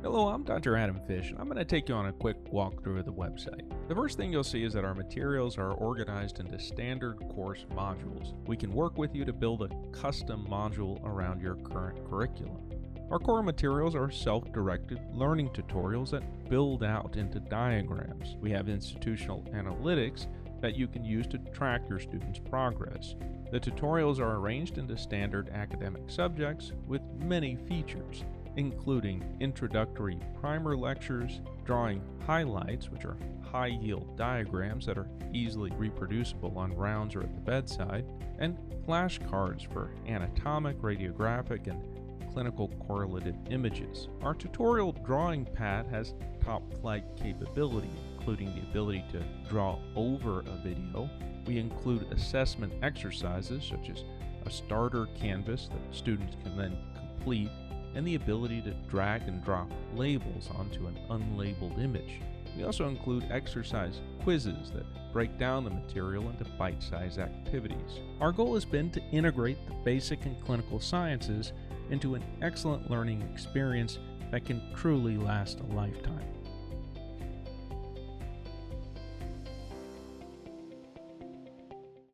Hello, I'm Dr. Adam Fish, and I'm going to take you on a quick walkthrough of the website. The first thing you'll see is that our materials are organized into standard course modules. We can work with you to build a custom module around your current curriculum. Our core materials are self-directed learning tutorials that build out into diagrams. We have institutional analytics that you can use to track your students' progress. The tutorials are arranged into standard academic subjects with many features, including introductory primer lectures, drawing highlights, which are high-yield diagrams that are easily reproducible on rounds or at the bedside, and flashcards for anatomic, radiographic, and clinical correlative images. Our tutorial drawing pad has top-flight capability, including the ability to draw over a video. We include assessment exercises such as a starter canvas that students can then complete, and the ability to drag and drop labels onto an unlabeled image. We also include exercise quizzes that break down the material into bite-sized activities. Our goal has been to integrate the basic and clinical sciences into an excellent learning experience that can truly last a lifetime.